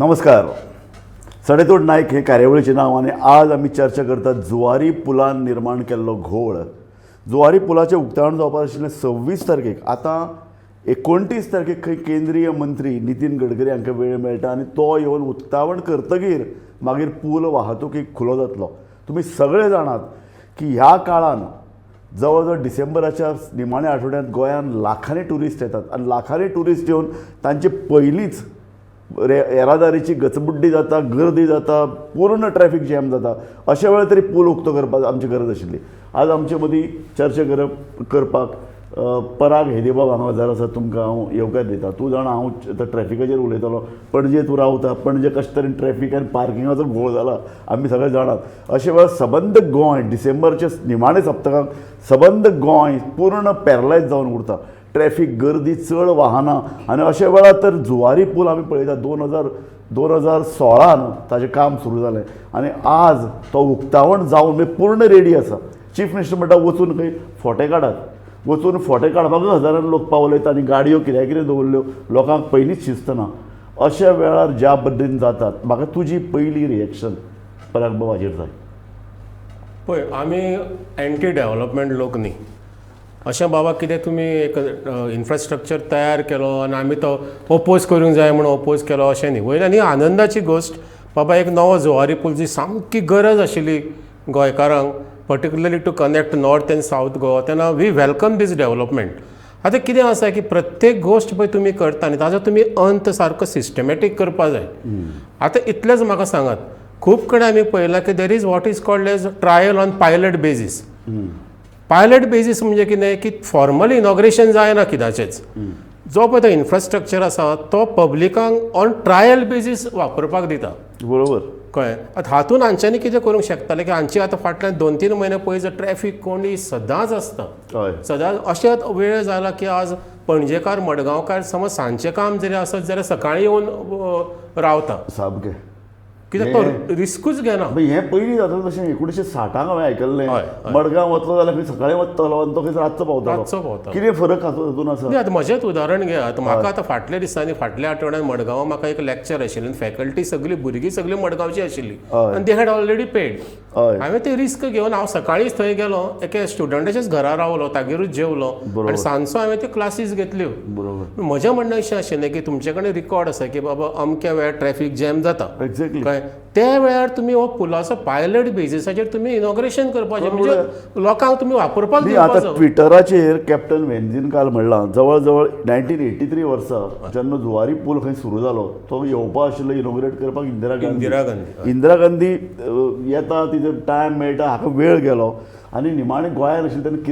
नमस्कार. सडेतोड नायक हे कार्यावळीचें नांव आनी आज आमी चर्चा करतात जुवारी पुलान निर्माण केल्लो घोळ. जुवारी पुलाचें उक्तावण जावपाक आशिल्लें 26 तारखेक. आतां 29 तारखेक खंय केंद्रीय मंत्री नितीन गडकरी हांकां वेळ मेळटा आनी तो येवन उक्तावण करतकीर मागीर पूल वाहतुकीक खुलो जातलो. तुमी सगळे जाणात की ह्या काळान जवळ जवळ डिसेंबराच्या निमाण्या आठवड्यांत गोंयांत लाखांनी ट्युरिस्ट येतात आनी लाखांनी ट्युरिस्ट येवन तांचे पयलींच येरादारीची गचबुड्डी जाता, गर्दी जाता, पूर्ण ट्रॅफिक जॅम जाता. अशा वेळार तरी पूल उक्तो करपाक आमची गरज आशिल्ली. आज आमचे मदीं चर्चा करपाक पराग हेदेबाब हांगा हजर आसा. तुमकां हांव येवकार दिता. तूं जाणा हांव आतां ट्रॅफिकाचेर उलयतालो. पणजे तूं रावता, पणजे कशे तरेन ट्रॅफिक आनी पार्किंगाचो घोळ जाला आमी सगळे जाणात. अशे वेळार सबंद गोंय डिसेंबरच्या निमाणे सप्तकाक सबंद गोंय पूर्ण पॅरलायज जावन उरता. ट्रॅफिक, गर्दी, चड वाहनां आनी अशा वेळार तर जुवारी पूल आमी पळयता 2016 ताजें काम सुरू जालें आनी आज तो उक्तावण जावन म्हणजे पूर्ण रेडी आसा. चीफ मिनिस्टर म्हणटा वचून खंय फोटे काडात. वचून फोटे काडपाकूच हजारांनी लोक पावलेत आनी गाडयो कितें कितें दवरल्यो. लोकांक पयलींच शिस्त ना. अशा वेळार ज्या पद्दतीन जातात म्हाका तुजी पयली रिएक्शन पराग बाब हाजेर जाय. पळय, आमी एंटी डेव्हलपमेंट लोक न्ही. अशें बाबा कितें तुमी एक इन्फ्रास्ट्रक्चर तयार केलो आनी आमी तो ओपोज करूंक जाय म्हणून ओपोज केलो अशें न्ही. वयल्यान ही आनंदाची गोश्ट. बाबा एक नवो जुवारी पूल जी सामकी गरज आशिल्ली गोंयकारांक, particularly to connect north and south Goa, तेन्ना वी वेलकम दीस डेव्हलपमेंट. आतां कितें आसा की प्रत्येक गोश्ट पळय तुमी करता न्ही ताजो तुमी अंत सारको सिस्टमॅटीक करपा जाय. आतां इतलेंच म्हाका सांगात, खूब कडेन आमी पळयलां की there is what is called as trial on pilot basis. Pilot basis म्हणजे कितें की फॉर्मल इनॉग्रेशन जायना कित्याचेंच. जो पळय तो इन्फ्रास्ट्रक्चर आसा तो पब्लिकांक ऑन ट्रायल बेजीस वापरपाक दिता. बरोबर कळ्ळें. आतां हातून हांच्यांनी कितें करूंक शकतालें की हांची आतां फाटल्यान 2-3 म्हयने पयलीं जर ट्रॅफीक कोंडी सदांच आसता. सदांच अशेंच वेळ जाला की आज पणजेकार, मडगांवकार समज सांजचें काम जरी आसत जाल्यार सकाळीं येवन रावता. सामकें कित्याक तो रिस्कूच घेना. हें पयलीं जातालें तशें 1960 हांवें आयकल्लें. मडगांव वतलो जाल्यार खंय सकाळीं वतलो आनी तो खंय रातचो पावता. कितें फरक हातून आसा? आतां म्हजेंच उदाहरण घे. आतां म्हाका आतां फाटल्या दिसांनी फाटल्या आठवड्यान मडगांवां म्हाका एक लॅक्चर आशिल्लें. फॅकल्टी सगळीं भुरगीं सगळीं मडगांवची आशिल्लीं आनी दे हॅड ऑलरेडी पेड. हांवें ते रिस्क घेवन हांव सकाळींच थंय गेलो, एका स्टुडंटाच्याच घरा रावलो, तागेरूच जेवलो आनी सांजचो हांवें त्यो क्लासीस घेतल्यो. बरोबर. म्हजें म्हणणें अशें आशिल्लें की तुमचे कडेन रिकॉर्ड आसा की बाबा अमक्या वेळार ट्रॅफीक जॅम जाता. एक्झॅक्टली. कळ्ळें. त्या वेळार तुमी हो पुलाचो पायलट बेजिसाचेर तुमी इनॉग्रेशन करपाचें, म्हणजे लोकांक तुमी वापरपाक दिवपाचो. आतां ट्विटराचेर कॅप्टन वेंजिनकाल म्हणलां जवळ जवळ 1983 वर्सा जेन्ना जुवारी पूल खंय सुरू जालो तो येवपा आशिल्लो इनॉग्रेट करपाक इंदिरा गांधी येता, तिजो टायम मेळटा, हाका वेळ गेलो आनी निमाणे गोंयांत आशिल्ली तेन्ना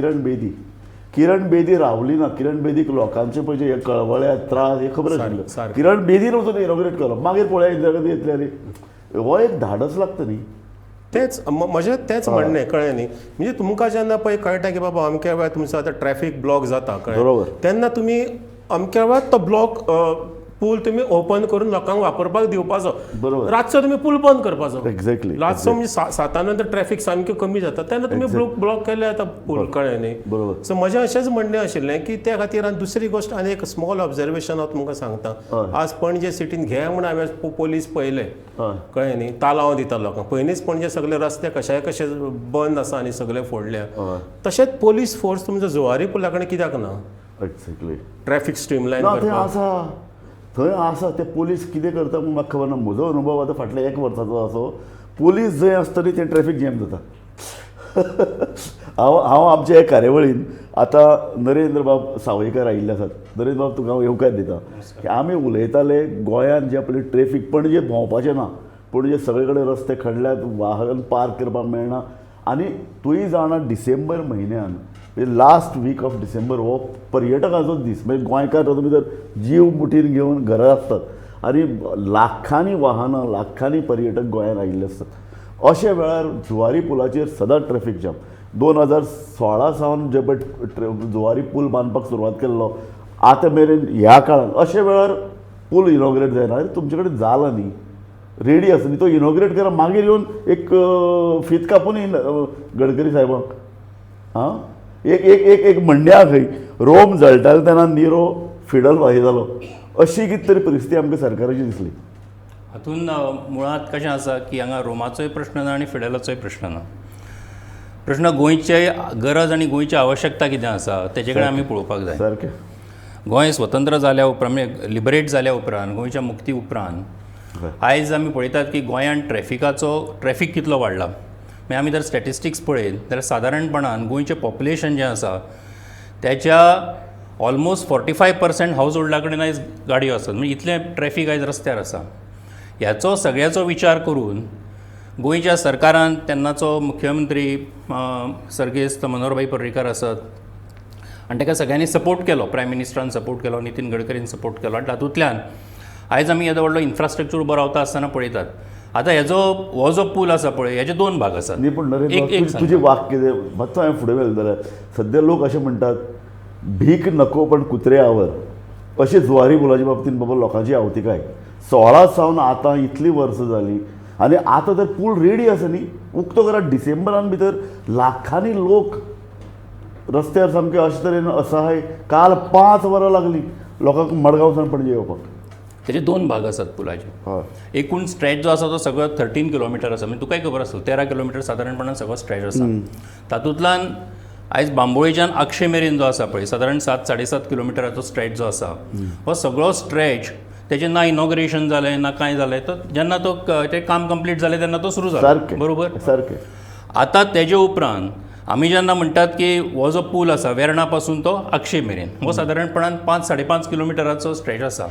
किरण बेदी रावली ना. किरण बेदीक लोकांचे पळय कळवळ्या त्रास हे खबर आशिल्लो. किरण बेदीन वचून इनॉग्रेट केलो. मागीर पळया इंदिरा गांधी येतली आनी हो एक धाडस लागता न्ही. तेच म्हजें तेच म्हणणें. कळ्ळें न्ही. म्हणजे तुमकां जेन्ना पळय कळटा की बाबा अमक्या वेळार तुमचो आतां ट्रॅफीक ब्लॉक जाता, कळ्ळें, तेन्ना तुमी अमक्या वेळार तो ब्लॉक पूल तुमी ओपन करून लोकांक वापरपाक दिवपाचो. बरोबर. रातचो तुमी पूल बंद करपाचो. एक्झॅक्टली. रातचो म्हणजे 7 नंतर ट्रॅफीक सामकें कमी जाता तेन्ना तुमी ब्लॉक केले आतां पूल. कळ्ळें न्ही. बरोबर. सो म्हजें अशेंच म्हणणें आशिल्लें की त्या खातीर आनी दुसरी गोश्ट आनी एक स्मॉल ऑब्जर्वेशन हांव तुमकां सांगता. आज पणजे सिटीन घे म्हणून हांवें पोलीस पळयले. कळ्ळें न्ही. तालांव दिता लोकांक. पयलींच पणजे सगळे रस्ते कशे बंद आसा आनी सगळे फोडल्या. तशेंच पोलीस फोर्स तुमचो जुवारी पुला कडेन कित्याक ना? एक्झॅक्टली. ट्रॅफीक स्ट्रीमलायन करपाक थंय आसा. ते पोलीस कितें करता म्हूण म्हाका खबर ना. म्हजो अनुभव आतां फाटल्या 1 वर्साचो असो. पोलीस जंय आसता न्ही थंय ट्रॅफीक जॅम जाता. हांव आमच्या ह्या कार्यावळीन आतां नरेंद्र बाब सावयकर आयिल्ले आसात. नरेंद्र बाब तुका हांव येवकार दिता की आमी उलयताले गोंयांत जे आपले ट्रॅफीक पणजे भोंवपाचें ना. पणजे सगळे कडेन रस्ते खणल्यात, वाहन पार्क करपाक मेळना. आनी तुय जाणा डिसेंबर म्हयन्यान म्हणजे लास्ट वीक ऑफ डिसेंबर हो पर्यटकाचो दीस. म्हणजे गोंयकार तुमी जर जीव मुठीन घेवन घरा आसतात आनी लाखांनी वाहनां, लाखांनी पर्यटक गोंयांत आयिल्ले असतात. अशा वेळार जुवारी पुलाचेर सदांच ट्रॅफीक जाम. 2016 सावन जे पळय जुवारी पूल बांदपाक सुरवात केल्लो आतां मेरेन ह्या काळान अशा वेळार पूल इनॉग्रेट जायना. अरे तुमचे कडेन जाला न्ही, रेडी आसा न्ही, तो इनॉग्रेट करा. मागीर येवन एक फीत कापून गडकरी साहेबाक. हां एक म्हणण्या खंय रोम जळटाले तेन्ना निरो फिडल वाजयतालो. अशी कितें तरी परिस्थिती आमकां सरकाराची दिसली. हातून मुळात कशें आसा की हांगा रोमाचोय प्रश्न ना आनी फिडेलाचोय प्रश्न ना. प्रश्न गोंयचे गरज आनी गोंयची आवश्यकता कितें आसा तेजे कडेन आमी पळोवपाक जाय. सारकें. गोंय स्वतंत्र जाल्या उपरांत म्हणजे लिबरेट जाल्या उपरांत गोंयच्या मुक्ती उपरांत आयज आमी पळयतात की गोंयांत ट्रॅफीक कितलो वाडला. मागीर आमी जर स्टॅटिस्टिक्स पळयत जाल्यार सादारणपणान गोंयचें पॉप्युलेशन जें आसा त्याच्या ऑलमोस्ट 45% हावज होल्डा कडेन आयज गाडयो आसात. म्हणजे इतलें ट्रॅफीक आयज रस्त्यार आसा. ह्याचो सगळ्याचो विचार करून गोंयच्या सरकारान तेन्नाचो मुख्यमंत्री सर्गेस्त मनोहरभाई पर्रीकार आसत आनी ताका सगळ्यांनी सपोर्ट केलो. प्रायम मिनिस्टरान सपोर्ट केलो, नितीन गडकरीन सपोर्ट केलो आनी तातूंतल्यान आयज आमी येदो व्हडलो इन्फ्रास्ट्रक्चर उबो रावता आसतना पळयतात. आतां हो जो पूल आसा पळय हेजे 2 भाग आसात. न्ही पूण नरेंद्र तुजें वाक्य कितें मातसो हांवें फुडें व्हेलें जाल्यार सद्या लोक अशें म्हणटात भीक नको पण कुत्रे आवर. अशें जुवारी पुलाच्या बाबतींत बाबा लोकांची आवतिकाय 16 सावन आतां इतलीं वर्सां जालीं आनी आतां तर पूल रेडी आसा न्ही. उक्तो करा डिसेंबरान भितर लाखांनी लोक रस्त्यार सामके अशे तरेन असहाय. काल 5 वरां लागलीं लोकांक मडगांवसान पणजे येवपाक. तेजे 2 भाग आसात पुलाचे. हय. एकूण स्ट्रेच जो आसा तो सगळो 13 किलोमिटर आसा. म्हणजे तुकाय खबर आसा 13 किलोमिटर सादारणपणान सगळो स्ट्रेच आसा. तातूंतल्यान आयज बांबोळेच्यान आक्षे मेरेन जो आसा पळय सादारण 7-7.5 किलोमिटराचो स्ट्रेच जो आसा हो सगळो स्ट्रेच तेजें ना इनॉग्रेशन जालें ना कांय जालें. तो जेन्ना तें काम कंप्लीट जालें तेन्ना तो सुरू जालो. सारकें बरोबर. सारकें. आतां तेजे उपरांत आमी जेन्ना म्हणटात की हो जो पूल आसा वेर्णा पासून तो आक्षे मेरेन हो सादारणपणान 5-5.5 किलोमिटराचो स्ट्रेच आसा.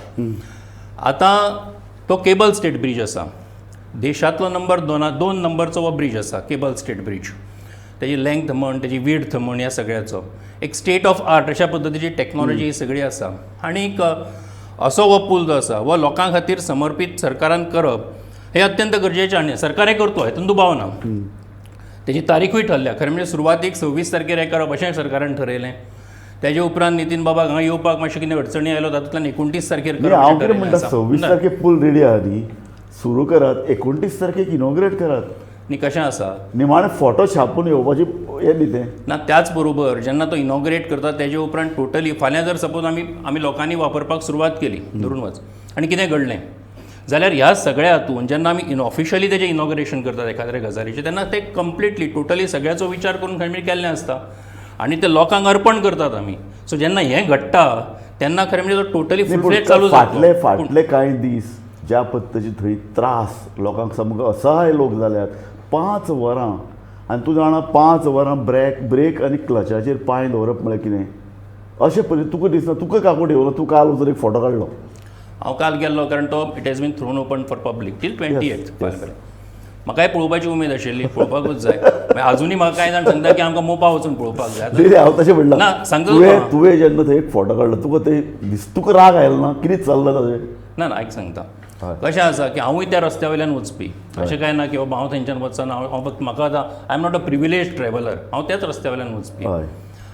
आतां तो केबल स्टेट ब्रीज आसा. देशांतलो नंबर 2 नंबरचो हो ब्रीज आसा केबल स्टेट ब्रीज. तेजी लेंथ म्हण तेजी विड्थ म्हण ह्या सगळ्याचो एक स्टेट ऑफ आर्ट अशा पद्दतीची टॅक्नॉलॉजी सगळी आसा. आनीक असो हो पूल जो आसा हो लोकां खातीर समर्पीत सरकारान करप हें अत्यंत गरजेचें आनी सरकारूय करतो हेतून दुबाव ना. तेजी तारीखूय ठरल्या. खरें म्हणजे सुरवातीक 26 तारखेर हें करप अशें सरकारान ठरयलें. तेजे उपरांत नितीन बाबाक हांगा येवपाक मातशें कितें अडचणी आयलो तातूंतल्यान 29 तारखेर हांव कितें म्हणटा 26 तारखेक पूल रेडी आहा न्ही सुरू करात 29 तारखेक इनॉग्रेट करात. न्ही कशें आसा निमाणे फोटो छापून येवपाची हें न्ही तें. ना त्याच बरोबर जेन्ना तो इनॉग्रेट करता तेजे उपरांत टोटली फाल्यां जर सपोज आमी लोकांनी वापरपाक सुरवात केली धरून वच आनी कितें घडलें जाल्यार ह्या सगळ्या हातून जेन्ना आमी ऑफिशियली तेजें इनॉग्रेशन करतात एखाद्या गजालीचें तेन्ना तें कंप्लिटली टोटली सगळ्याचो विचार करून खंय केल्लें आसता आनी ते लोकांक अर्पण करतात आमी. सो जेन्ना हें घडटा तेन्ना खरें म्हणजे तो टोटली फुल चालू जातलो. फाटले कांय दीस ज्या पद्दतीचे थंय त्रास लोकांक सामको असहाय लोक जाल्यात 5 वरां आनी तूं जाणा 5 वरां ब्रेक आनी क्लचाचेर पांय दवरप म्हळ्यार कितें अशें पळय तुका दिसना तुका काकूट येवलो तूं काल वचून एक फोटो काडलो. हांव काल गेल्लो कारण तो it has been thrown open for public till 28th. म्हाकाय पळोवपाची उमेद आशिल्ली पळोवपाकूच जाय. आजुनी म्हाका कांय जाण सांगता की आमकां मोपा वचून पळोवपाक जाय. हांव तशें म्हणला ना सांगता तुवें जेन्ना थंय एक फोटो काडलो तुका तें तुका राग आयलो ना कितें चल्लां ताजें. ना आयक सांगता कशें आसा की हांवूय त्या रस्त्या वयल्यान वचपी अशें कांय ना की बाबा हांव थंयच्यान वचना. हांव फक्त म्हाका आतां I am not a privilege traveller. हांव त्याच रस्त्या वयल्यान वचपी.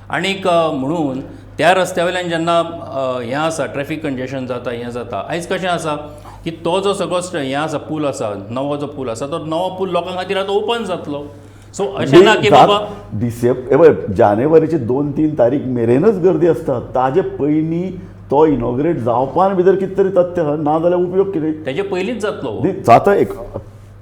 आनीक म्हणून त्या रस्त्या वयल्यान जेन्ना हें आसा ट्रॅफीक कंजेशन जाता हें जाता आयज कशें आसा की तो जो सगळो हें आसा पूल आसा नवो जो पूल आसा तो नवो पूल लोकां खातीर आतां ओपन जातलो. सो अशें ना की बाबा जानेवारीचे 2-3 तारीख मेरेनच गर्दी आसता. ताजे पयलीं तो इनॉग्रेट जावपान भितर कितें तरी तथ्य आहा ना जाल्यार उपयोग कितें तेजे पयलींच जातलो. जाता एक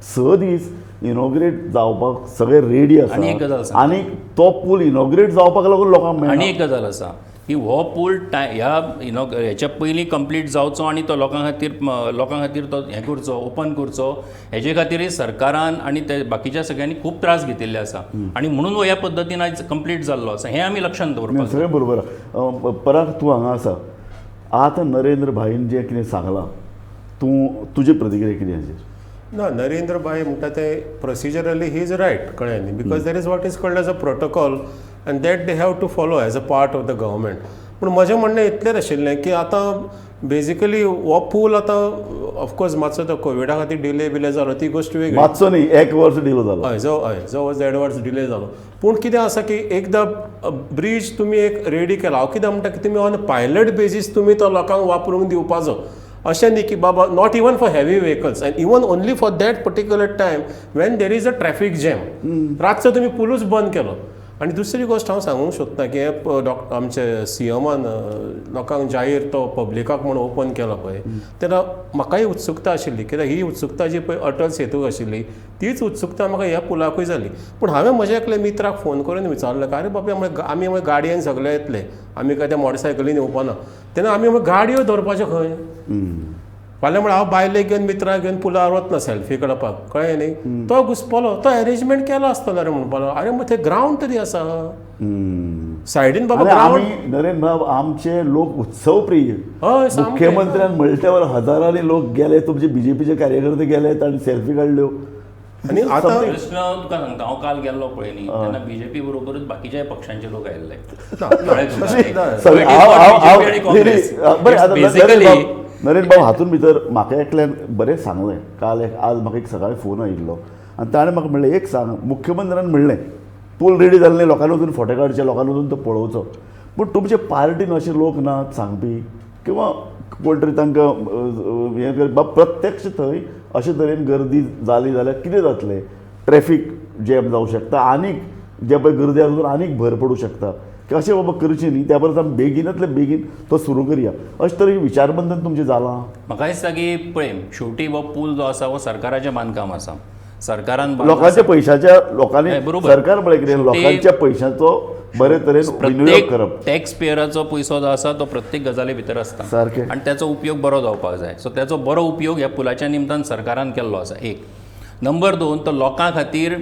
6 दीस इनॉग्रेट जावपाक सगळे रेडी आसा. आनी एक गजाल सांग. आनी तो पूल इनॉग्रेट जावपाक लागून लोकांक मेळना. आनी एक गजाल आसा की हो पूल हेच्या पयलीं कंप्लीट जावचो आनी तो लोकां खातीर तो हें करचो ओपन करचो हेजे खातीर सरकारान आनी ते बाकीच्या सगळ्यांनी खूब त्रास घेतिल्ले आसा आनी म्हणून हो ह्या पद्दतीन आयज कंप्लीट जाल्लो आसा हें आमी लक्षांत दवरपाक सगळें बरोबर. पराग तूं हांगा आसा आतां नरेंद्र भाईन जें कितें सांगलां तुजी प्रतिक्रिया कितें हाजेर. ना नरेंद्र भाई म्हणटा ते प्रोसिजरली ही इज रायट कळ्ळें न्ही because there is what is called as a protocol and that they have to follow as a part of the government. पूण म्हजें म्हणणें इतलेंच आशिल्लें की आतां बेजिकली हो पूल आतां ऑफकोर्स मातसो तो कोविडा खातीर डिले जालो ती गोश्ट वेगळी. मातसो न्ही 1 वर्स डिले जालो. हय जवळ 1.5 वर्स डिले जालो. पूण कितें आसा की एकदां ब्रीज तुमी एक रेडी केला हांव कितें म्हणटा की तुमी ऑन पायलट बेजीस तुमी तो लोकांक वापरूंक दिवपाचो. अशें न्ही की बाबा not even for heavy vehicles end even only for that particular time when there is a traffic jam रातचो तुमी पुलूच बंद केलो आनी दुसरी गोश्ट हांव सांगूंक सोदतां की हे आमचे सीएमान लोकांक जाहीर तो पब्लिकाक म्हणून ओपन केलो पळय तेन्ना म्हाकाय उत्सुकता आशिल्ली कित्याक ही उत्सुकता जी पळय अटल सेतूक आशिल्ली तीच उत्सुकता म्हाका ह्या पुलाकूय जाली. पूण हांवें म्हज्या एकल्या मित्राक फोन करून विचारलो की आरे बाबा आमी गाडयेन सगळे येतले, आमी काय त्या मोटरसायकलीन येवपाना, तेन्ना आमी गाडयो धरपाच्यो खंय? फाल्यां म्हळ्यार हांव बायलेक घेवन मित्राक घेवन पुलार वतना सेल्फी काडपाक, कळ्ळें न्ही. तो घुसपलो, तो अरेंजमेंट केलो आसतलो रे म्हणपालो. आरे मग थंय ग्रावंड तरी आसा सायडीन बाबा ग्रावंड. नरेंद्र बाब आमचे लोक उत्सव प्रिय. हय सामकें. मुख्यमंत्र्यान म्हणल्यावर हजारांनी लोक गेले, तुमचे बीजेपीचे कार्यकर्ते गेले आणि सेल्फी काढल्यो. आनी आतां प्रश्न तुका सांगता, हांव काल गेल्लो पळय न्ही तेन्ना बीजेपी बरोबरूच बाकीच्याय पक्षांचे लोक आयिल्ले. नरेंद्र बाब हातून भितर म्हाका एकल्यान बरें सांगलें. काल आज म्हाका एक सकाळी फोन आयिल्लो आनी ताणें म्हाका म्हणलें एक सांग, मुख्यमंत्र्यान म्हणलें पूल रेडी जाल्ले, लोकांनी वचून फोटे काडचे, लोकांनी वचून तो पळोवचो, पूण तुमचे पार्टीन अशे लोक नात सांगपी किंवा कोण तरी तांकां हें करपाक प्रत्यक्ष थंय अशे तरेन गर्दी जाली जाल्यार कितें जातलें? ट्रॅफीक जॅम जावं शकता, आनीक जे पळय गर्दी आसा आनीक भर पडूं शकता. की अशें बाबा करचें न्ही, त्या परस आमी बेगिनांतले बेगीन तो सुरू करया, अशें तरेन विचारबंदन तुमचें जालां. म्हाका दिसता की पळय शेवटी हो पूल जो आसा हो सरकाराचें बांदकाम आसा. सरकारान लोकांच्या पैशाच्या लोकांनी सरकार म्हळ्यार कितें लोकांच्या पैशाचो बरे तरेन विनियोग करप. टॅक्स पेयराचो पयसो जो आसा तो प्रत्येक गजाली भितर आसता सारकें, आनी त्याचो उपयोग बरो जावपाक जाय. सो त्याचो बरो उपयोग ह्या पुलाच्या निमतान सरकारान केल्लो आसा. एक नंबर 2, तो लोकां खातीर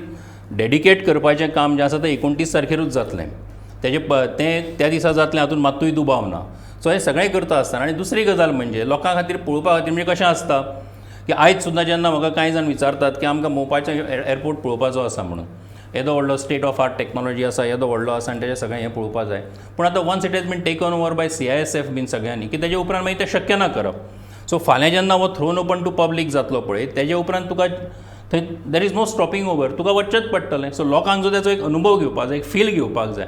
डेडिकेट करपाचें काम जें आसा तें 29 तारखेरूच जातलें. तें त्या दिसा जातलें, हातूंत मात्तूय दुबाव ना. सो हें सगळें करता आसतना. आनी दुसरी गजाल म्हणजे लोकां खातीर पळोवपा खातीर म्हणजे कशें आसता की आयज सुद्दां जेन्ना म्हाका कांय जाण विचारतात की आमकां मोपाचें एअरपोर्ट पळोवपाचो आसा म्हणून, येदो व्हडलो स्टेट ऑफ आर्ट टॅक्नॉलॉजी आसा, येदो व्हडलो आसा आनी तेजें सगळें हें पळोवपा जाय. पूण आतां once it has been taken over by CISF been सगळ्यांनी की तेजे उपरांत मागीर तें शक्य ना करप. सो फाल्यां जेन्ना हो थ्रोन ओपन टू पब्लीक जातलो पळय तेजे उपरांत तुका थंय there is no stopping over, तुका वचचेंच पडटलें. सो लोकांक जो तेचो एक अनुभव घेवपाक जाय, एक फील घेवपाक जाय.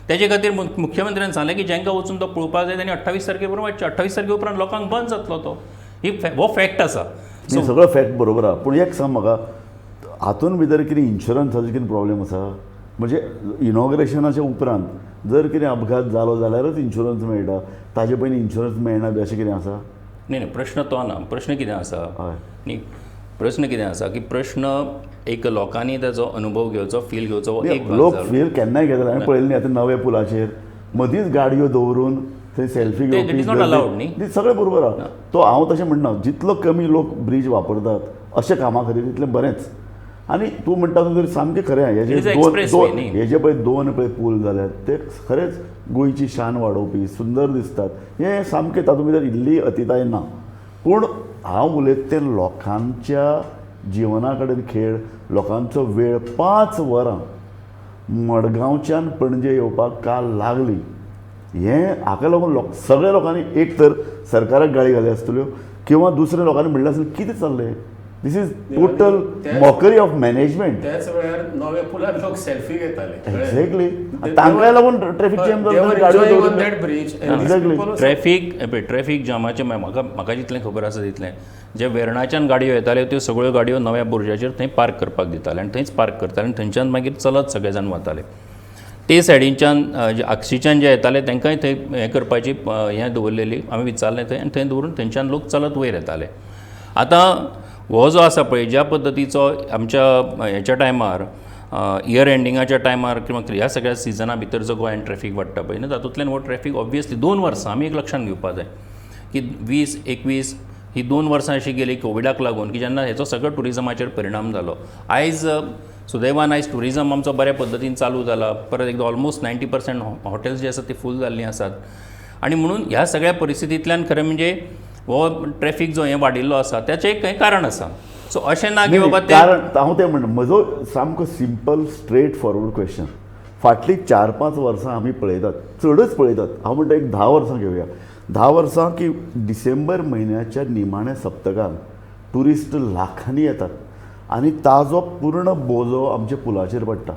तेजे खातीर मुख्यमंत्र्यान सांगलें की जेंकां वचून तो पळोवपाक जाय तेणी 28 तारखे पर्यंत वचचें. 28 तारखे उपरांत लोकांक बंद जातलो तो. हो फॅक्ट आसा. सो सगळो फॅक्ट बरोबर आहा. पूण एक सांग म्हाका, हातून भितर कितें इन्शुरन्साचो कितें प्रॉब्लेम आसा? म्हणजे इनॉग्रेशनाच्या उपरांत जर कितें अपघात जालो जाल्यारच इन्शुरन्स मेळटा, ताजे पयलीं इन्शुरन्स मेळना बी अशें कितें आसा? नाही प्रश्न तो ना. प्रश्न कितें आसा हय, न्ही, प्रश्न कितें आसा की प्रश्न एक लोकांनी ताचो अनुभव घेवचो, फील घेवचो. एक लोक फील केन्नाय घेतले. हांवें पळयलें न्ही आतां नव्या पुलाचेर मदींच गाडयो दवरून थंय सेल्फी घेवपी सगळें बरोबर आहा. तो हांव तशें म्हणना, जितलो कमी लोक ब्रीज वापरतात अशें कामा खातीर तितलें बरेंच. आनी तूं म्हणटा तरी सामकें खरें. हेजे पळय दोन पळय पूल जाल्यात ते खरेंच गोंयची शान वाडोवपी, सुंदर दिसतात. हें सामकें तातूंत भितर इल्ली अतिताय ना. पूण हांव उलयता तें लोकांच्या जिवना कडेन खेळ, लोकांचो वेळ 5 वरां मडगांवच्यान पणजे येवपाक काल लागली. हें हाका लागून सगळ्या लोकांनी एक तर सरकाराक गाळी घाली आसतल्यो किंवा दुसऱ्या लोकांनी म्हणलें आसलें कितें चल्लें. This is total mockery of management. त्याच वेळार नव्या पुलार लोक सेल्फी घेताले. एक्झॅक्टली. तांकांय लागून ट्रॅफिक जॅम जालो. ट्रॅफीक जामाचें म्हाका जितलें खबर आसा तितलें, जे वेर्णाच्यान गाडयो येताल्यो त्यो सगळ्यो गाडयो नव्या बुर्जाचेर थंय पार्क करपाक दिताले आनी थंयच पार्क करताले आनी थंयच्यान मागीर चलत सगळे जाण वताले. ते सायडीच्यान आगशीच्यान जे येताले तांकांय थंय हें करपाची हें दवरलेली. आमी विचारलें थंय आनी थंय दवरून थंयच्यान लोक चलत वयर येताले. आतां हो जो आसा पळय, ज्या पद्दतीचो आमच्या हेच्या टायमार इयर एंडिंगाच्या टायमार किंवा ह्या सगळ्या सिजना भितर जो गोंयान ट्रॅफीक वाडटा पळय न्ही, तातूंतल्यान हो ट्रॅफीक ऑब्वियसली 2 वर्सां आमी एक लक्षांत घेवपाक जाय की 20-21 ही 2 वर्सां अशी गेली कोविडाक लागून की जेन्ना हेचो सगळो टुरिजमाचेर परिणाम जालो. आयज सुदैवान आयज टुरिजम आमचो बऱ्या पद्दतीन चालू जाला. परत एकदां ऑलमोस्ट 90% हॉटेल्स जे आसात ती फूल जाल्लीं आसात. आनी म्हणून ह्या सगळ्या परिस्थितींतल्यान खरें म्हणजे हो ट्रॅफीक जो हें वाडिल्लो आसा त्याचें एक खंय कारण आसा. सो अशें ना की बाबा कारण हांव तें म्हणटा, म्हजो सामको सिंपल स्ट्रेट फॉरवर्ड क्वेश्चन. फाटलीं 4-5 वर्सां आमी पळयतात, चडच पळयतात. हांव म्हणटा एक 10 वर्सां घेवया. 10 वर्सां की डिसेंबर म्हयन्याच्या निमाण्या सप्तकान ट्युरिस्ट लाखांनी येतात आनी ताजो पूर्ण बोजो आमच्या पुलाचेर पडटा.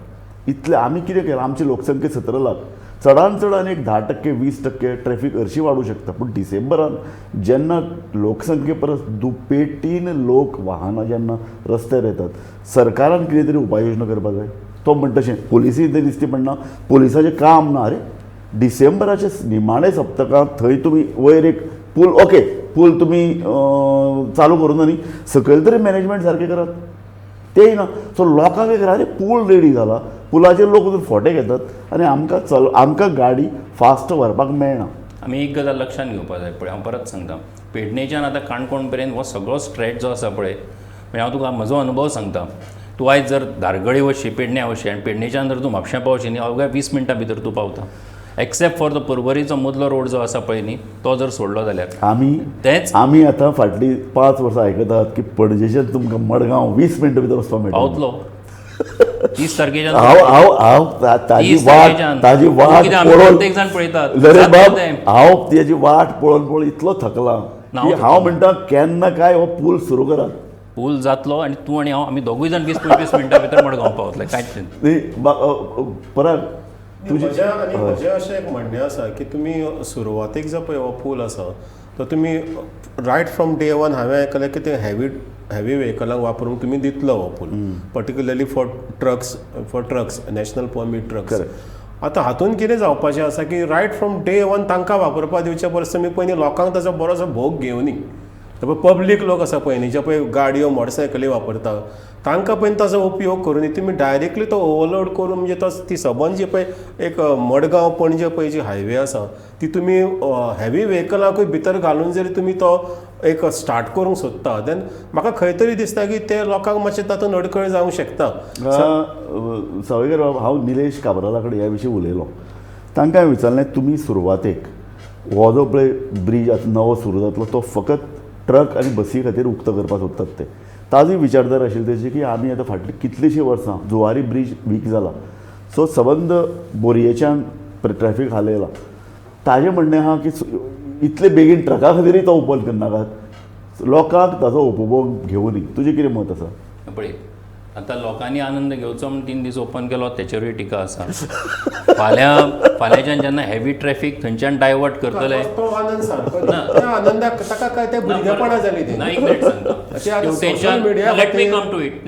इतलें आमी कितें केलां, आमची लोकसंख्या 17 लाख, चडांत चड आनी एक 10% 20% ट्रॅफीक हरशीं वाडूं शकता. पूण डिसेंबरान जेन्ना लोकसंख्ये परस दुपेटीन लोक वाहनां जेन्ना रस्त्यार येतात, सरकारान कितें तरी उपाय योजना करपाक जाय. तो म्हणटा तशें पुलिसी ते दिसती म्हणना पुलिसाचें काम ना रे डिसेंबराच्या निमाणे सप्तकांत थंय तुमी वयर एक पूल ओके पूल तुमी चालू करूं न्ही सकयल तरी मॅनेजमेंट सारकें करात तेय ना सो लोकांक एक अरे पूल रेडी जाला पुलाचेर लोक वचून फोटे घेतात आनी आमकां गाडी फास्ट व्हरपाक मेळना. आमी एक गजाल लक्षांत घेवपाक जाय पळय हांव परत सांगता पेडणेच्यान आतां काणकोण पर्यंत हो सगळो स्ट्रेच जो आसा पळय म्हणजे हांव तुका म्हजो अनुभव सांगता तूं आयज जर धारगळी वचशी पेडणे वचशी आनी पेडणेच्यान जर तूं म्हापश्यां पावशी न्ही अवघ्या 20 मिनटां भितर तूं पावता एक्सेप्ट फॉर द पर्वरीचो मदलो रोड जो आसा पळय न्ही तो जर सोडलो जाल्यार आमी आतां फाटलीं 5 वर्सां आयकतात की पणजेच्यान तुमकां मडगांव 20 मिनटां भितर वचपाक मेळटा पावतलो 30 तारखेच्यान हांव ताजी वाट प्रत्येक जाण पळयतात हांव ताजी वाट पळोवन इतलो थकलां की हांव म्हणटा केन्ना काय हो पूल सुरू करात पूल जातलो आनी तूं आनी हांव आमी दोगूय जाण 20-25 मिनटां भितर मडगांव पावतले कांयच न्ही पराग म्हजें अशें एक म्हणणें आसा की तुमी सुरवातेक जो पळय हो पूल आसा तो तुमी रायट फ्रॉम डे वन हांवें आयकलें की ते हेवी व्हेकलांक वापरूंक तुमी दितलो हो पूल particularly for trucks national permit trucks. आतां हातूंत कितें जावपाचें आसा की रायट फ्रॉम डे वन तांकां वापरपाक दिवचे परस तुमी पयलीं लोकांक ताचो बरोसो भोग घेवनी पब्लीक लोक आसा पळय न्ही जे पळय गाडयो मोटरसायकली वापरता तांकां पळय ताचो उपयोग करून तुमी डायरेक्टली तो ओवरलोड करून म्हणजे ती सबंद जी पळय एक मडगांव पणजे पळय जी हायवे आसा ती तुमी हेवी व्हेकलांकूय भितर घालून जरी तुमी तो एक स्टार्ट करूंक सोदता देन म्हाका खंय तरी दिसता की ते लोकांक मातशें तातूंत अडखळ जावंक शकता. सावयकर बाब हांव निलेश काब्राला कडेन ह्या विशीं उलयलो तांकां विचारलें तुमी सुरवातेक हो जो पळय ब्रीज आतां नवो सुरू जातलो तो फकत ट्रक आनी बसी खातीर उक्तो करपाक सोदतात ते ताजी विचारधारा आशिल्ली तेजी की आमी आतां फाटलीं कितलींशीं वर्सां जुवारी ब्रीज वीक जाला सो सबंद बोरयेच्यान ट्रॅफीक हालयला ताजें म्हणणें आहा की इतले बेगीन ट्रका खातीरय तो ओपन करनाकात लोकांक ताचो उपभोग घेवनी तुजें कितें मत आसा? पळय आतां लोकांनी आनंद घेवचो म्हण 3 दीस ओपन केलो तेचेरूय टिका आसा फाल्यांच्यान जेन्ना हेवी ट्रॅफीक थंयच्यान डायवर्ट करतले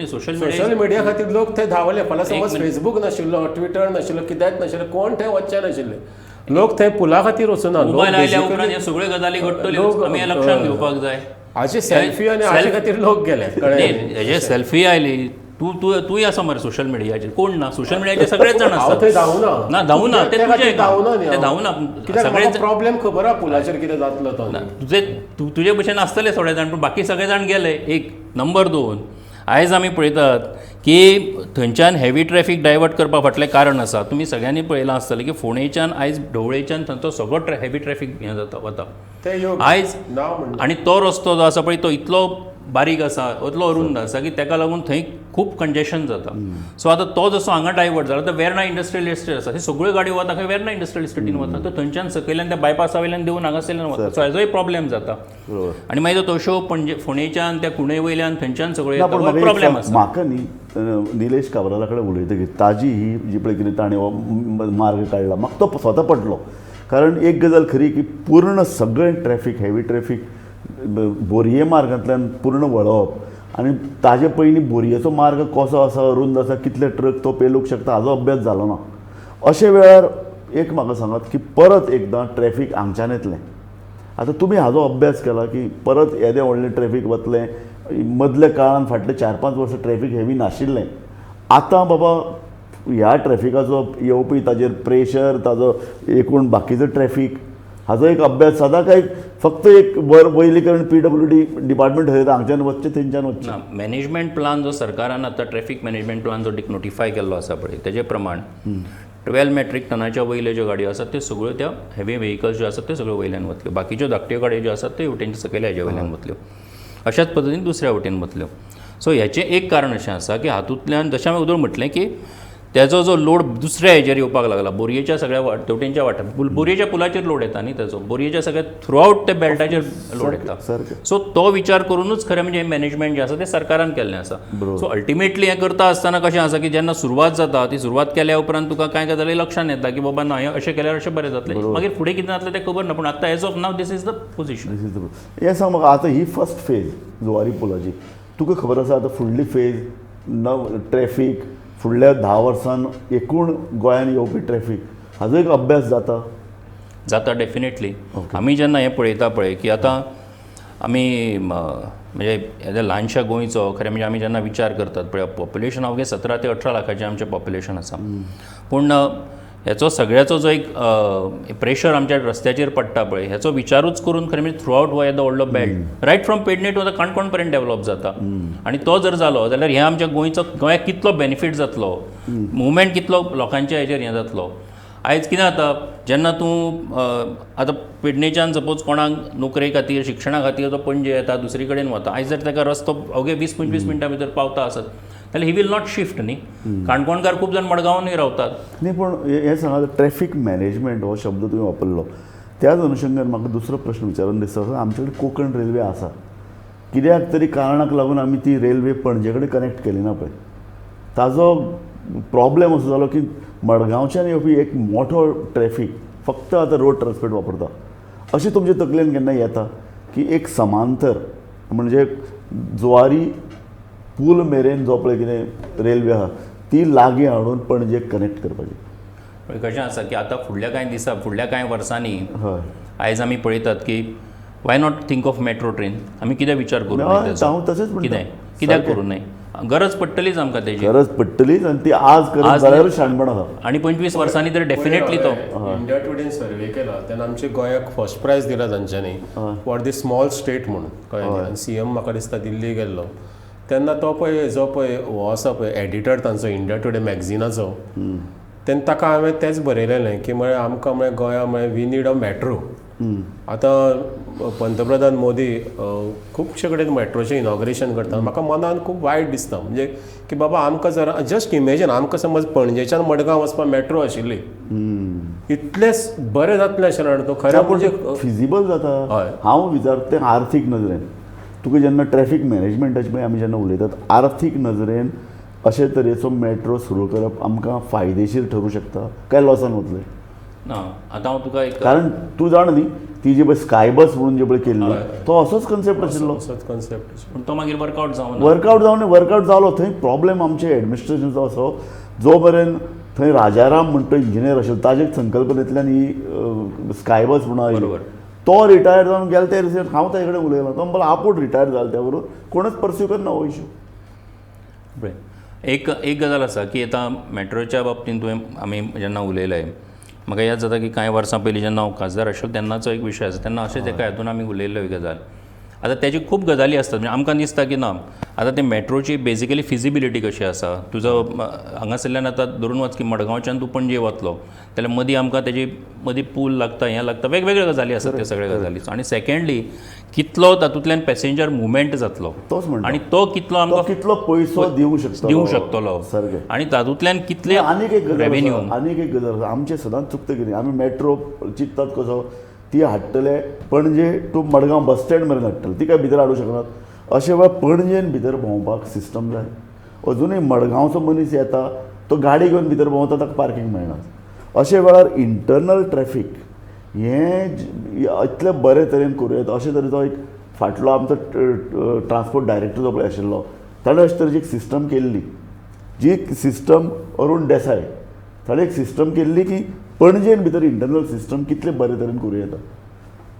सोशल मिडिया खातीर लोक थंय धांवले फाल्यां समज फेसबूक नाशिल्लो ट्विटर नाशिल्लो कित्याक नाशिल्लो कोण थंय वचचे नाशिल्ले लोक थंय पुला खातीर वचूना मोबायल आयल्या उपरांत ह्यो सगळ्यो गजाली घडटल्यो आमी लक्षांत घेवपाक जाय हाचे सेल्फी आनी हाचे खातीर लोक गेले हेजे सेल्फी आयली तूंय आसा मरे सोशल मिडियाचेर कोण ना सोशल मिडियाचेर सगळेच जाण आसतात ना धांवना ते धांवना सगळे प्रॉब्लेम खबर आहा पुलाचेर कितें जातलो तो तुजे भशेन आसतले थोडे जाण पूण बाकी सगळे जाण गेले. एक नंबर 2 आयज आमी पळयतात की थंयच्यान हेवी ट्रॅफीक डायवर्ट करपा फाटलें कारण आसा तुमी सगळ्यांनी पळयलां आसतलें की फोंडेच्यान आयज ढवळेच्यान थंयचो सगळो हेवी ट्रॅफीक हें जाता वता आयज आनी तो रस्तो जो आसा पळय तो इतलो बारीक आसा इतलो अरुंद आसा की ताका लागून थंय खूब कंजेशन जाता. सो आतां तो जसो हांगा डायवर्ट जाला तर वेर्ना इंडस्ट्रियल इस्टेट आसा ती सगळ्यो गाडयो वता खंय वेर्ना इंडस्ट्रियल इस्टेटीन वता तर थंयच्यान सकयल्यान त्या बायपासा वयल्यान देवन हांगासरल्यान वता सो हेजोय प्रॉब्लेम जाता आनी मागीर तो तश्यो पणजे फोंडेच्यान त्या कुंडे वयल्यान थंयच्यान सगळ्यो प्रॉब्लेम आसा. म्हाका न्ही निलेश काब्राला कडेन उलयतकीर ताजी ही जी पळय कितें ताणें हो मार्ग काडला म्हाका तो स्वता पटलो कारण एक गजाल खरी की पूर्ण सगळें ट्रॅफीक हेवी ट्रॅफीक बोरये मार्गांतल्यान पूर्ण वळप आनी ताजे पयलीं बोरयेचो मार्ग कसो आसा अरुंद आसा कितले ट्रक तो पेलूंक शकता हाजो अभ्यास जालो ना. अशे वेळार एक म्हाका सांगात की परत एकदां ट्रॅफीक हांगच्यान येतलें आतां तुमी हाजो अभ्यास केला की परत येदें व्हडलें ट्रॅफीक वतलें मदल्या काळान फाटले 4-5 वर्सां ट्रॅफीक हेवी नाशिल्लें आतां बाबा ह्या ट्रॅफिकाचो येवपी ताजेर प्रेशर ताजो एकूण बाकीचो ट्रॅफीक हाजो एक अभ्यास सादा काय फक्त एक वैलीकरण PWD डिपार्टमेंट थंय हांगच्यान वचचें थंयच्यान वचचें मॅनेजमेंट प्लान जो सरकारान आतां ट्रॅफीक मॅनेजमेंट प्लान जो नोटिफाय केल्लो आसा पळय तेजे प्रमाण 12 मेट्रीक टनाच्या वयल्यो ज्यो गाडयो आसात त्यो सगळ्यो त्या हेवी व्हेकल्स ज्यो आसात त्यो सगळ्यो वयल्यान वतल्यो बाकीच्यो धाकट्यो गाडयो ज्यो आसात त्यो हेवटेनच्या सकयल हेज्या वयल्यान वतल्यो अशाच पद्दतीन दुसऱ्या वटेन वतल्यो. सो हेचें एक कारण अशें आसा की हातूंतल्यान जशें हांवें उदोळ म्हटलें की त्याचो जो लोड दुसऱ्या हेजेर येवपाक लागला बोरयेच्या सगळ्या तेवटेनच्या वाठार बोरयेच्या पुलाचेर लोड येता न्ही त्याचो बोरयेच्या सगळ्या थ्रूआउट त्या बेल्टाचेर लोड येता सो तो विचार करूनच खरें म्हणजे मॅनेजमेंट जें आसा तें सरकारान केल्लें आसा. सो अल्टिमेटली हें करता आसतना कशें आसा की जेन्ना सुरवात जाता ती सुरवात केल्या उपरांत तुका कांय गजाली लक्षांत येता की बाबा ना हें अशें केल्यार अशें बरें जातलें मागीर फुडें कितें जातलें तें खबर ना पूण आतां as of now this is the position. हें सांग म्हाका आतां ही फर्स्ट फेज जुवारी पुलाची तुका खबर आसा आतां फुडली फेज ट्रॅफीक फुडल्या 10 वर्सान एकूण गोंयांत येवपी ट्रॅफिक हाजो एक अभ्यास जाता डेफिनेटली आमी जेन्ना हें पळयता पळय की आतां आमी म्हणजे हेज्या ल्हानशा गोंयचो खरें म्हणजे आमी जेन्ना विचार करतात पळय पॉप्युलेशन अवघे 17 ते 18 लाखाचें आमचें पॉप्युलेशन आसा पूण हेचो सगळ्याचो जो एक प्रेशर आमच्या रस्त्याचेर पडटा पळय हेचो विचारूच करून खरें म्हणजे थ्रू आवट गोंय येदो व्हडलो belt right from Pedne to Canacona पर्यंत डेवलप जाता आनी तो जर जालो जाल्यार हें आमच्या गोंयाक कितलो बेनिफीट जातलो मुवमेंट कितलो लोकांच्या हेचेर हें जातलो आयज कितें जाता जेन्ना तूं आतां पेडणेच्यान सपोज कोणाक नोकरे खातीर शिक्षणा खातीर तो पणजे येता दुसरे कडेन वता आयज जर ताका रस्तो अवघे 20-25 मिनटां भितर पावता आसत जाल्यार ही वील नॉट शिफ्ट न्ही काणकोणकार खूब जाण मडगांवांनूय रावतात न्ही पूण हें सांगात ट्रॅफीक मॅनेजमेंट हो शब्द तुवें वापरलो त्याच अनुशंगान म्हाका दुसरो प्रश्न विचारून दिसता आमचे कडेन कोंकण रेल्वे आसा कित्याक तरी कारणाक लागून आमी ती रेल्वे पणजे कडेन कनेक्ट केली ना पळय ताजो प्रॉब्लेम असो जालो की मडगांवच्यान येवपी एक मोठो ट्रॅफीक फक्त आतां रोड ट्रान्सपोर्ट वापरता अशें तुमचे तकलेन केन्ना येता की एक समांतर म्हणजे जुवारी पूल मेरेन जो पळय कितें रेल्वे आहा ती लागीं हाडून पणजे कनेक्ट करपाची कशें आसा की आतां फुडल्या कांय वर्सांनी हय आयज आमी पळयतात की why not think of metro train आमी कितें विचार करूं हांव तशेंच म्हणटा कित्याक करूं न्हय गरज पडटलीच आमकां तेजी गरज पडटलीच आनी ती आज करत जाल्यारूच शाणपण आसा आनी 25 वर्सांनी तर डेफिनेटली तो इंडिया टुडेन सर्वे केला तेन्ना आमच्या गोंयाक फर्स्ट प्रायज दिला तांच्यांनी फॉर दी स्मॉल स्टेट म्हणून कळ्ळें आनी CM म्हाका दिसता दिल्ली गेल्लो तेन्ना तो पळय जो पळय हो आसा पळय एडिटर तांचो इंडिया टुडे मॅगझिनाचो तेन्ना ताका हांवें तेंच बरयलेलें की म्हळ्यार आमकां म्हळ्यार गोंया म्हळ्यार वी नीड अ मेट्रो आतां पंतप्रधान मोदी खुबशे कडेन मेट्रोचें इनॉग्रेशन करता म्हाका मनान खूब वायट दिसता म्हणजे की बाबा आमकां जर जस्ट इमेजीन आमकां समज पणजेच्यान मडगांव वचपाक मेट्रो आशिल्ली इतलेंच बरें जातलें आशिल्लें तो खरें म्हणजे फिजिबल जाता हय हांव विचारता तें आर्थीक नजरेन तुका जेन्ना ट्रॅफीक मॅनेजमेंटाचे पळय आमी जेन्ना उलयतात आर्थीक नजरेन अशे तरेचो मेट्रो सुरू करप आमकां फायदेशीर ठरूं शकता काय लॉसान वतलें ना आतां हांव तुका एक कारण तूं जाण न्ही ती जी पळय स्काय बस म्हणून जे पळय केल्ली तो असोच कन्सेप्ट आशिल्लो असोच कॉन्सेप्ट पूण तो मागीर वर्कआवट जावना वर्कआवट जावन वर्कआवट जालो थंय प्रॉब्लेम आमचे एडमिनिस्ट्रेशनचो असो जो पर्यंत थंय राजाराम म्हणटा इंजिनियर आशिल्लो ताजे संकल्पनेंतल्यान ही स्काय बस म्हणून आयली तो रिटायर जावन गेलो ते रिसेंट हांव ताजे कडेन उलयलो तो म्हणपाक आपूण रिटायर जालो त्या बरोबर कोणूच परस्यू करना हो इशू पळय एक गजाल आसा की आतां मेट्रोच्या बाबतींत आमी जेन्ना उलयले म्हाका याद जाता की कांय वर्सां पयलीं जेन्ना हांव खासदार आशिल्लो तेन्नाचो एक विशय आसा तेन्ना अशेंच एका हातून आमी उलयल्लो ही गजाल आतां तेजी खूब गजाली आसतात म्हणजे आमकां दिसता की ना आतां ते मेट्रोची बेजिकली फिजिबिलिटी कशी आसा तुजो हांगासरल्यान आतां धरून वच की मडगांवच्यान तूं पणजे वतलो जाल्यार मदीं आमकां तेजी मदीं पूल लागता हें लागता वेगवेगळ्यो गजाली आसात त्यो सगळ्या गजालीचो आनी सेकेंडली कितलो तातूंतल्यान पॅसेंजर मुवमेंट जातलो तोच म्हणटा आनी तो कितलो आमकां कितलो पयसो दिवंक शकतलो सारकें आनी तातूंतल्यान कितले आनीक एक गजाल रेवेन्यू आसा, आनीक एक गजाल आसा आमचे सदांच चुकता कितें आमी मेट्रो चिंततात कसो ती हाडटले पणजे टू मडगांव बस स्टँड मेरेन हाडटले ती काय भितर हाडूंक शकनात अशे वेळार पणजेन भितर भोंवपाक सिस्टम जाय अजुनूय मडगांवचो मनीस येता तो गाडी घेवन भितर भोंवता ताका पार्किंग मेळना अशे वेळार इंटरनल ट्रॅफीक हें इतले बरे तरेन करूं येता अशे तरेचो एक फाटलो आमचो ट्रान्सपोर्ट डायरेक्टर जो पळय आशिल्लो ताणें अशे तरेची एक सिस्टम केल्ली जी सिस्टम अरुण देसाय ताणें एक सिस्टम केल्ली की पणजेन भितर इंटरनल सिस्टम कितले बरे तरेन करूं येता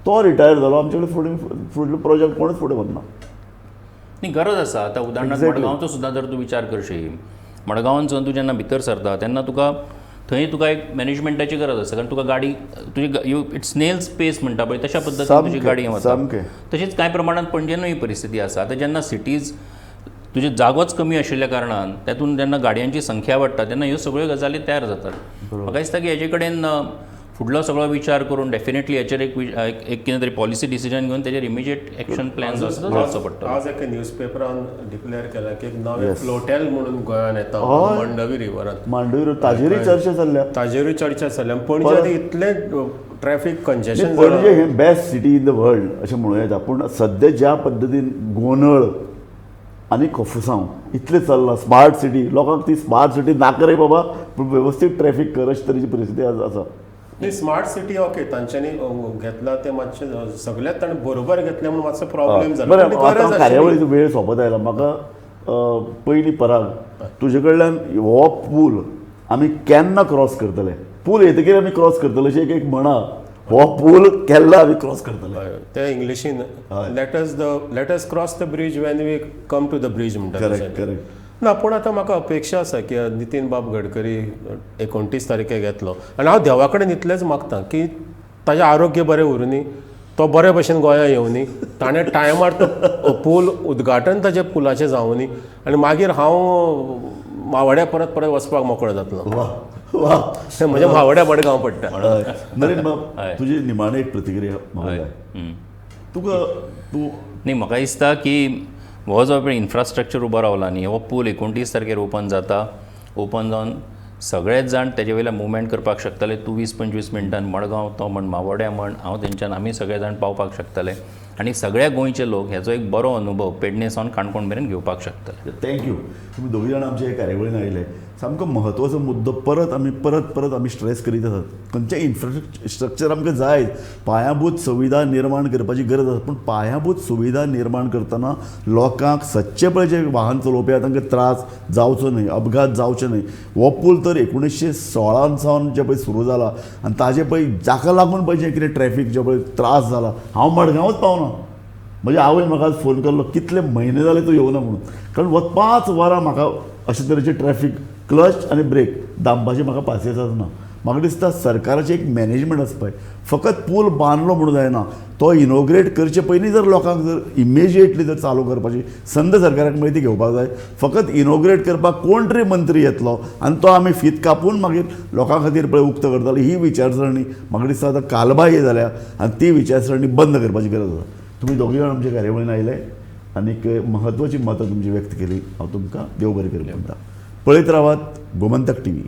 तो रिटायर जालो आमचे कडेन फुडलो प्रोजेक्ट कोणूच फुडें व्हरना न्ही गरज आसा आतां उदाहरणार्थ मडगांवचो सुद्दां जर तूं विचार करशी मडगांवांचो तूं जेन्ना भितर सरता तेन्ना तुका थंय तुका एक मॅनेजमेंटाची गरज आसा कारण तुका गाडी तुजी इट्स स्नेल स्पेस म्हणटा पळय तशा पद्दतीन तुजी गाडी वता तशीच कांय प्रमाणांत पणजेनूय परिस्थिती आसा आतां जेन्ना सिटीज तुजी जागोच कमी आशिल्ल्या कारणान तातूंत जेन्ना गाडयांची संख्या वाडटा तेन्ना ह्यो सगळ्यो गजाली तयार जातात म्हाका दिसता की हेजे कडेन फुडलो सगळो विचार करून डेफिनेटली हेचेर एक कितें तरी पॉलिसी डिसिजन घेवन तेजेर इमिजिएट एक्शन प्लॅन जो आसा तो जावचो पडटा आज एका न्यूजपेपरान डिक्लेअर केला की एक नवें फ्लोटेल म्हणून गोंयांत येता मांडवी रिवरांत मांडवी ताजेरूय चर्चा चल्ल्या ताजेरूय चर्चा चल्ल्या पणजे इतले ट्रॅफीक कंजेशन पणजे हें best city in the world अशें म्हणूं येता पूण सद्या ज्या पद्दतीन गोंदळ आनी कफुसांव इतलें चल्लां स्मार्ट सिटी लोकांक ती स्मार्ट सिटी नाका रे बाबा पूण वेवस्थीत ट्रॅफीक कर अशे तरेची परिस्थिती आसा न्ही स्मार्ट सिटी ओके तांच्यांनी घेतला ते मातशें सगळ्यात ताणें बरोबर घेतलें म्हणून मातसो प्रॉब्लेम बरें आतां कार्यावळीचो वेळ सोंपत आयला म्हाका पयलीं पराग तुजे कडल्यान हो पूल आमी केन्ना क्रॉस करतले, पूल येतकीर आमी क्रॉस करतले अशें एक म्हणा, हो पूल केन्ना आमी क्रॉस करतले. ते इंग्लिशीन let us cross the bridge when we come to the bridge म्हणटा करेक्ट करेक्ट. ना पूण आतां म्हाका अपेक्षा आसा की नितीन बाब गडकरी 29 तारखेक येतलो आनी हांव देवा कडेन इतलेंच मागतां की ताजें आरोग्य बरें उरूनी, तो बरे भशेन गोंयां येवनी, ताणें टायमार तो पूल उद्घाटन ताच्या पुलाचें जावनी आनी मागीर हांव मावड्या परत परत वचपाक मोकळो जातलो. वा वा. म्हणजे मावड्या मडगांव पडटा. नरेन बाब तुजी निमाणे एक प्रतिक्रिया म्हाका जाय. तुका तूं न्ही म्हाका दिसता की हो जो पळय इन्फ्रास्ट्रक्चर उबो रावला न्ही, हो पूल 29 तारखेर ओपन जाता. ओपन जावन सगळेच जाण तेजे वयल्यान मुवमेंट करपाक शकतले. 20-25 मिनटान मडगांव तो म्हण मावड्या म्हण हांव तेंच्यान आमी सगळे जाण पावपाक शकतले आनी सगळ्या गोंयचे लोक हेचो एक बरो अनुभव पेडणे सावन काणकोण मेरेन घेवपाक शकतले. थँक्यू. तुम्ही दोघी जाण आमच्या ह्या कार्यावळीन आयले. सामको म्हत्वाचो मुद्दो परत आमी स्ट्रेस करीत आसात. खंयचें इन्फ्रास्ट्रक्चर आमकां जाय, पायाभूत सुविधा निर्माण करपाची गरज आसा, पूण पायाभूत सुविधा निर्माण करतना लोकांक सच्चेपण जे वाहन चलोवपी आसा तांकां त्रास जावचो न्हय, अपघात जावचे न्हय. हो पूल तर 1916 सावन जे पळय सुरू जाला आनी ताजे पळय जाका लागून पळय जें कितें ट्रॅफीक जे पळय त्रास जाला, हांव मडगांवच पावना. म्हणजे आवय म्हाका आज फोन केल्लो कितले म्हयने जाले तूं येवना म्हणून, कारण 5 वरां म्हाका अशे तरेचे ट्रॅफीक क्लच आनी ब्रेक दामपाची म्हाका पासियेंस ना. म्हाका दिसता सरकाराचें एक मॅनेजमेंट आसा पळय, फकत पूल बांदलो म्हणून जायना, तो इनॉग्रेट करचे पयलीं जर लोकांक जर इमिजिएटली जर चालू करपाची संद सरकाराक मेळ्ळी ती घेवपाक जाय. फकत इनॉग्रेट करपाक कोण तरी मंत्री येतलो आनी तो आमी फीत कापून मागीर लोकां खातीर पळय उक्त करताले, ही विचारसरणी म्हाका दिसता आतां कालबाह्य जाल्या आनी ती विचारसरणी बंद करपाची गरज आसा. तुमी दोगी जाण आमच्या कार्यावळीन आयले आनीक म्हत्वाची मतां तुमची व्यक्त केली. हांव तुमकां देव बरें करूं म्हणटा. पळयत रावात गोमंतक TV.